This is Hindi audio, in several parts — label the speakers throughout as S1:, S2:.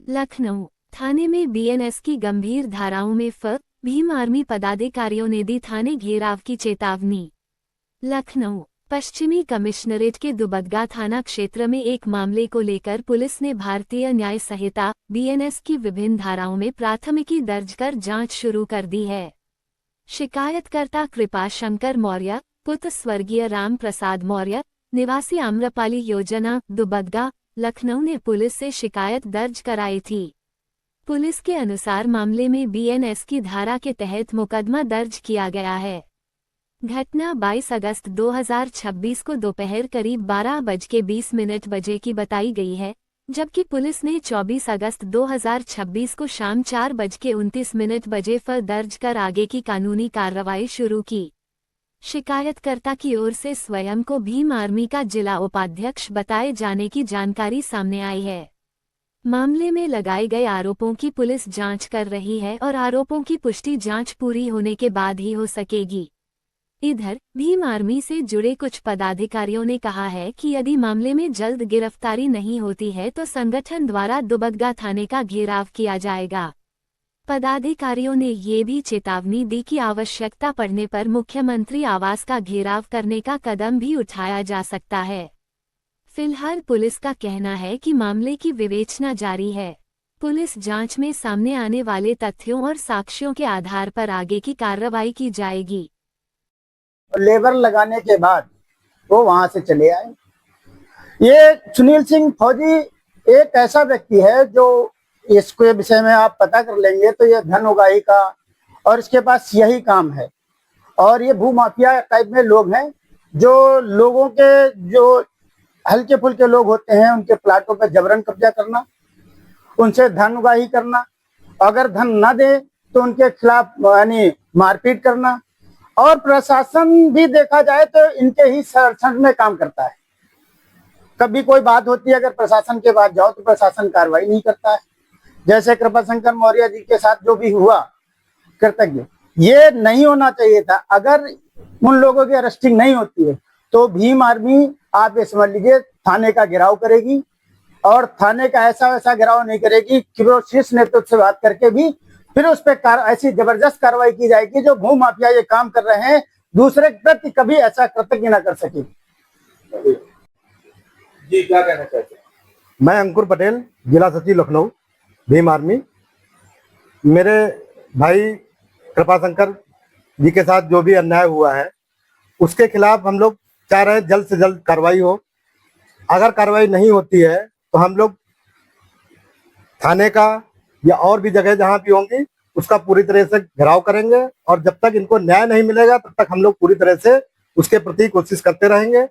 S1: लखनऊ थाने में बीएनएस की गंभीर धाराओं में भीम आर्मी पदाधिकारियों ने दी थाने घेराव की चेतावनी। लखनऊ पश्चिमी कमिश्नरेट के दुबग्गा थाना क्षेत्र में एक मामले को लेकर पुलिस ने भारतीय न्याय संहिता बीएनएस की विभिन्न धाराओं में प्राथमिकी दर्ज कर जांच शुरू कर दी है। शिकायतकर्ता कृपा शंकर मौर्य पुत्र स्वर्गीय राम प्रसाद मौर्य निवासी आम्रपाली योजना दुबग्गा लखनऊ ने पुलिस से शिकायत दर्ज कराई थी। पुलिस के अनुसार मामले में बीएनएस की धारा के तहत मुकदमा दर्ज किया गया है। घटना 22 अगस्त 2026 को दोपहर करीब 12:20 बजे की बताई गई है, जबकि पुलिस ने 24 अगस्त 2026 को शाम 4:29 बजे दर्ज कर आगे की कानूनी कार्रवाई शुरू की। शिकायतकर्ता की ओर से स्वयं को भीम आर्मी का जिला उपाध्यक्ष बताए जाने की जानकारी सामने आई है। मामले में लगाए गए आरोपों की पुलिस जांच कर रही है और आरोपों की पुष्टि जांच पूरी होने के बाद ही हो सकेगी। इधर भीम आर्मी से जुड़े कुछ पदाधिकारियों ने कहा है कि यदि मामले में जल्द गिरफ्तारी नहीं होती है तो संगठन द्वारा दुबग्गा थाने का घेराव किया जाएगा। पदाधिकारियों ने ये भी चेतावनी दी कि आवश्यकता पड़ने पर मुख्यमंत्री आवास का घेराव करने का कदम भी उठाया जा सकता है। फिलहाल पुलिस का कहना है कि मामले की विवेचना जारी है। पुलिस जांच में सामने आने वाले तथ्यों और साक्ष्यों के आधार पर आगे की कार्रवाई की जाएगी।
S2: लेबर लगाने के बाद वो वहां से चले आए। ये सुनील सिंह फौजी एक ऐसा व्यक्ति है जो इसके विषय में आप पता कर लेंगे तो ये धन उगाही का और इसके पास यही काम है। और ये भूमाफिया टाइप में लोग हैं जो लोगों के जो हल्के फुल्के लोग होते हैं उनके प्लाटों पर जबरन कब्जा करना, उनसे धन उगाही करना, अगर धन न दे तो उनके खिलाफ यानी मारपीट करना। और प्रशासन भी देखा जाए तो इनके ही संरक्षण में काम करता है। कभी कोई बात होती है अगर प्रशासन के पास जाओ तो प्रशासन कार्रवाई नहीं करता है। जैसे कृपा शंकर मौर्य जी के साथ जो भी हुआ कृतज्ञ, ये नहीं होना चाहिए था। अगर उन लोगों की अरेस्टिंग नहीं होती है तो भीम आर्मी आप ये समझ लीजिए थाने का घेराव करेगी और थाने का ऐसा वैसा घेराव नहीं करेगी कि वो शीर्ष नेतृत्व से बात करके भी फिर उस पर ऐसी जबरदस्त कार्रवाई की जाएगी जो भू माफिया ये काम कर रहे हैं दूसरे प्रति कभी ऐसा कृतज्ञ न कर सके।
S3: जी क्या कहना चाहते हैं?
S4: मैं अंकुर पटेल, जिला सचिव लखनऊ, भीम आर्मी। मेरे भाई कृपा शंकर जी के साथ जो भी अन्याय हुआ है उसके खिलाफ हम लोग चाह रहे हैं जल्द से जल्द कार्रवाई हो। अगर कार्रवाई नहीं होती है तो हम लोग थाने का या और भी जगह जहां भी होंगी उसका पूरी तरह से घेराव करेंगे और जब तक इनको न्याय नहीं मिलेगा तब तक हम लोग पूरी तरह से उसके प्रति कोशिश करते रहेंगे।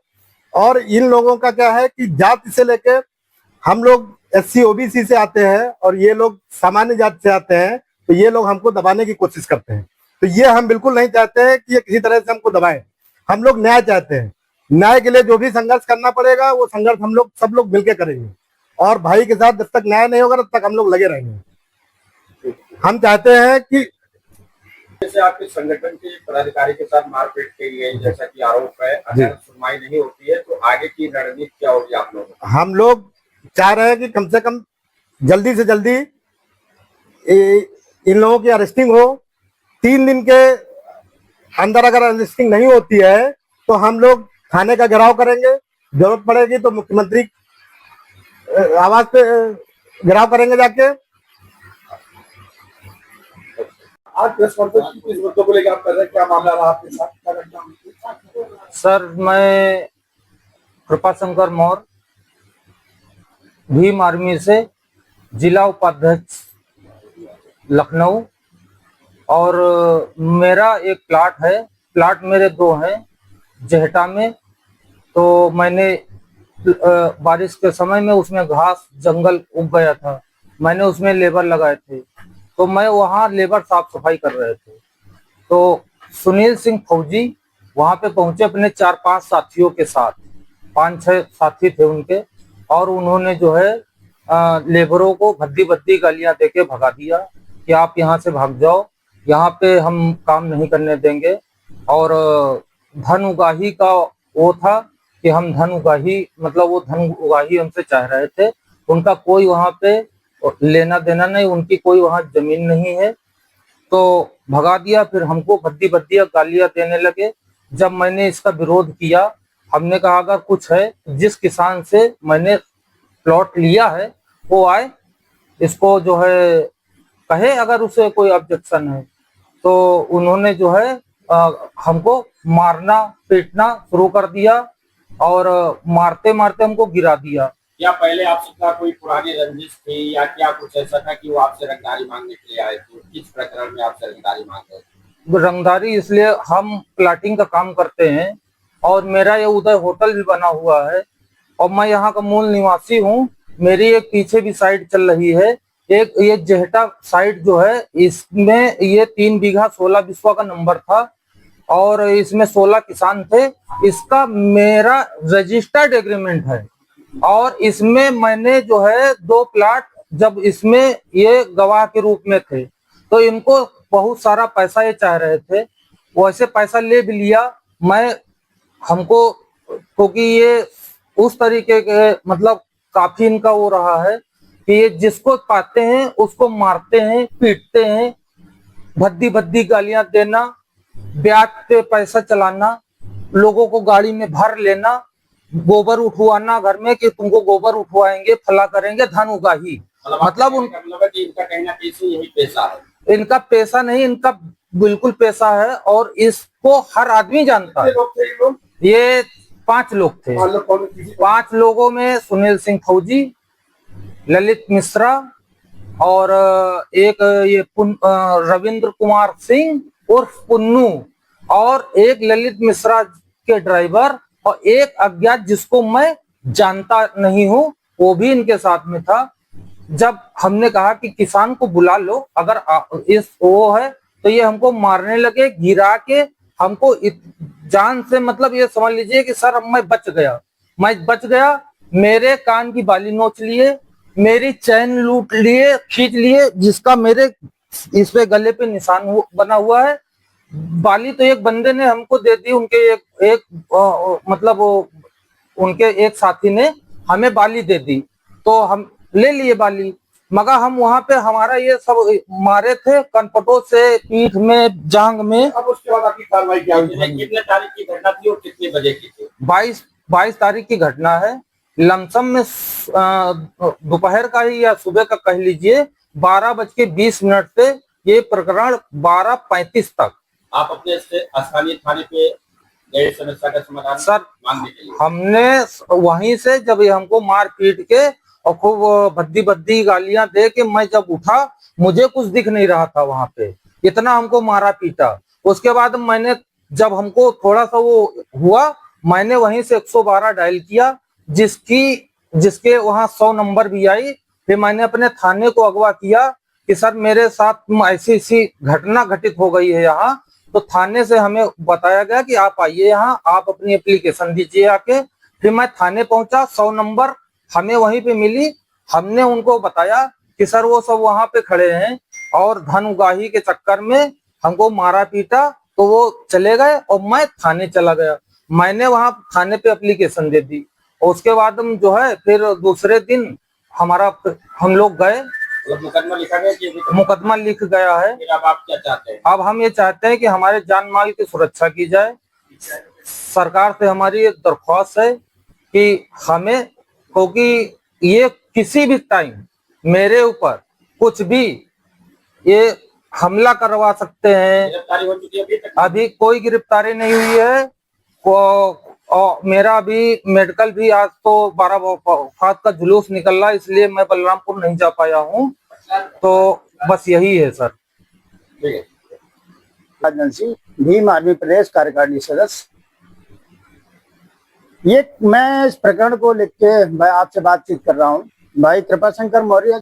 S4: और इन लोगों का क्या है कि जाति से लेके हम लोग SC OBC से आते हैं और ये लोग सामान्य जाति से आते हैं, तो ये लोग हमको दबाने की कोशिश करते हैं। तो ये हम बिल्कुल नहीं चाहते हैं कि ये किसी तरह से हमको दबाएं। हम लोग न्याय चाहते हैं। न्याय के लिए जो भी संघर्ष करना पड़ेगा वो संघर्ष हम लोग सब लोग मिलकर करेंगे और भाई के साथ जब तक न्याय नहीं होगा तब तक हम लोग लगे रहेंगे। हम चाहते हैं कि
S3: जैसे आपके संगठन के पदाधिकारी के साथ मारपीट की गई जैसा कि आरोप है, अगर सुनवाई नहीं होती है तो आगे की रणनीति क्या होगी आप लोगों की? हम
S4: लोग चाह रहे हैं कि कम से कम जल्दी से जल्दी इन लोगों की अरेस्टिंग हो। 3 दिन के अंदर अगर अरेस्टिंग नहीं होती है तो हम लोग थाने का घेराव करेंगे। जरूरत पड़ेगी तो मुख्यमंत्री आवास पे घेराव करेंगे जाके।
S3: आज प्रेस कॉन्फ्रेंस किस मुद्दों को लेकर आप कर रहे हैं? क्या मामला रहा आपके साथ?
S5: सर, मैं कृपा शंकर मौर्य, भीम आर्मी से जिला उपाध्यक्ष लखनऊ, और मेरा एक प्लाट है। प्लाट मेरे 2 हैं जेहटा में। तो मैंने बारिश के समय में उसमें घास जंगल उग गया था, मैंने उसमें लेबर लगाए थे, तो मैं वहाँ लेबर साफ सफाई कर रहे थे। तो सुनील सिंह फौजी वहाँ पे पहुंचे अपने 4-5 साथियों के साथ, 5-6 साथी थे उनके, और उन्होंने जो है लेबरों को भद्दी भद्दी गालियां देके भगा दिया कि आप यहाँ से भाग जाओ, यहाँ पे हम काम नहीं करने देंगे। और धन उगाही का वो था कि हम धन उगाही, मतलब वो धन उगाही हमसे चाह रहे थे। उनका कोई वहाँ पे लेना देना नहीं, उनकी कोई वहां जमीन नहीं है। तो भगा दिया, फिर हमको भद्दी भद्दी गालियां देने लगे। जब मैंने इसका विरोध किया, हमने कहा अगर कुछ है, जिस किसान से मैंने प्लॉट लिया है वो आए, इसको जो है कहे अगर उसे कोई ऑब्जेक्शन है। तो उन्होंने जो है हमको मारना पीटना शुरू कर दिया और मारते मारते हमको गिरा दिया।
S3: या पहले आपसे क्या कोई पुरानी रंजिश थी या क्या कुछ ऐसा था कि वो आपसे रंगदारी मांगने के लिए आए थे? किस प्रकरण में आपसे रंगदारी मांग रहे थे?
S5: रंगदारी इसलिए, हम प्लाटिंग का काम करते हैं और मेरा ये उधर होटल भी बना हुआ है और मैं यहाँ का मूल निवासी हूँ। मेरी एक पीछे भी साइड चल रही है, एक ये जेहटा साइड जो है, इसमें ये 3 बीघा 16 बिस्वा का नंबर था और इसमें 16 किसान थे। इसका मेरा रजिस्टर्ड एग्रीमेंट है और इसमें मैंने जो है 2 प्लाट, जब इसमें ये गवाह के रूप में थे तो इनको बहुत सारा पैसा ये चाह रहे थे, वैसे पैसा ले भी लिया। मैं हमको क्योंकि ये उस तरीके के मतलब काफी इनका वो रहा है कि ये जिसको पाते हैं उसको मारते हैं, पीटते हैं, भद्दी भद्दी गालियां देना, ब्याज पे पैसा चलाना, लोगों को गाड़ी में भर लेना, गोबर उठवाना घर में कि तुमको गोबर उठवाएंगे, फला करेंगे, धन उगाही। मतलब
S3: मतलब है कि इनका कहीं ना कहीं से यही पेशा है।
S5: इनका पैसा नहीं, इनका बिल्कुल पैसा है और इसको हर आदमी जानता है। ये 5 लोग थे। 5 लोगों में सुनील सिंह फौजी, ललित मिश्रा और एक ये रविंद्र कुमार सिंह उर्फ पुन्नू और एक ललित मिश्रा के ड्राइवर और एक अज्ञात जिसको मैं जानता नहीं हूँ वो भी इनके साथ में था। जब हमने कहा कि किसान को बुला लो, अगर इस वो है तो ये हमको मारने लगे, गिरा के हमको जान से, मतलब ये समझ लीजिए कि सर मैं बच गया। मेरे कान की बाली नोच लिए, मेरी चैन लूट लिए, खींच लिए, जिसका मेरे इस पे गले पे निशान बना हुआ है। बाली तो एक बंदे ने हमको दे दी, उनके मतलब उनके एक साथी ने हमें बाली दे दी तो हम ले लिए बाली, मगर हम वहां पे हमारा ये सब मारे थे कनपटों से, पीठ में, जांग में।
S3: अब उसके बाद आपकी कार्रवाई क्या हुई है? कितने तारीख की घटना थी और कितने बजे की थी?
S5: 22 तारीख की घटना है। लमसम में दोपहर का ही या सुबह का कह लीजिए 12:20 से ये प्रकरण 12:35 तक।
S3: आप अपने स्थानीय थाने पे गए समस्या का समाधान
S5: सर
S3: मांगने के लिए?
S5: हमने वहीं से जब ये हमको मार पीट के और खूब भद्दी भद्दी गालियां दे के मैं जब उठा, मुझे कुछ दिख नहीं रहा था वहां पे, इतना हमको मारा पीटा। उसके बाद मैंने जब हमको थोड़ा सा वो हुआ, मैंने वहीं से 112 डायल किया, जिसके वहां 100 नंबर भी आई। फिर मैंने अपने थाने को अगवा किया कि सर मेरे साथ ऐसी घटना घटित हो गई है यहाँ। तो थाने से हमें बताया गया कि आप आइए यहाँ, आप अपनी एप्लीकेशन दीजिए आके। फिर मैं थाने पहुंचा, 100 नंबर हमें वहीं पे मिली। हमने उनको बताया कि सर वो सब वहां पे खड़े हैं और धन उगाही के चक्कर में हमको मारा पीटा, तो वो चले गए और मैं थाने चला गया। मैंने वहां थाने पे एप्लीकेशन दे दी और उसके बाद हम जो है फिर दूसरे दिन हम लोग गए,
S3: मुकदमा लिखा गया कि
S5: मुकदमा लिख गया है।
S3: फिर अब आप क्या चाहते हैं?
S5: अब हम ये चाहते हैं कि हमारे जान माल की सुरक्षा की जाए। सरकार से हमारी एक दरख्वास्त है कि हमें, क्योंकि ये किसी भी टाइम मेरे ऊपर कुछ भी ये हमला करवा सकते हैं।
S3: गिरफ्तारी हो चुकी है अभी तक?
S5: अभी कोई गिरफ्तारी नहीं हुई है। और मेरा अभी मेडिकल भी, आज तो 12 वफात का जुलूस निकल रहा, इसलिए मैं बलरामपुर नहीं जा पाया हूँ। तो बस यही है सर।
S3: ठीक है।
S2: एजेंसी भीम आर्मी प्रदेश कार्यकारिणी सदस्य। ये मैं इस प्रकरण को लेके मैं आपसे बातचीत कर रहा हूँ। भाई कृपाशंकर मौर्य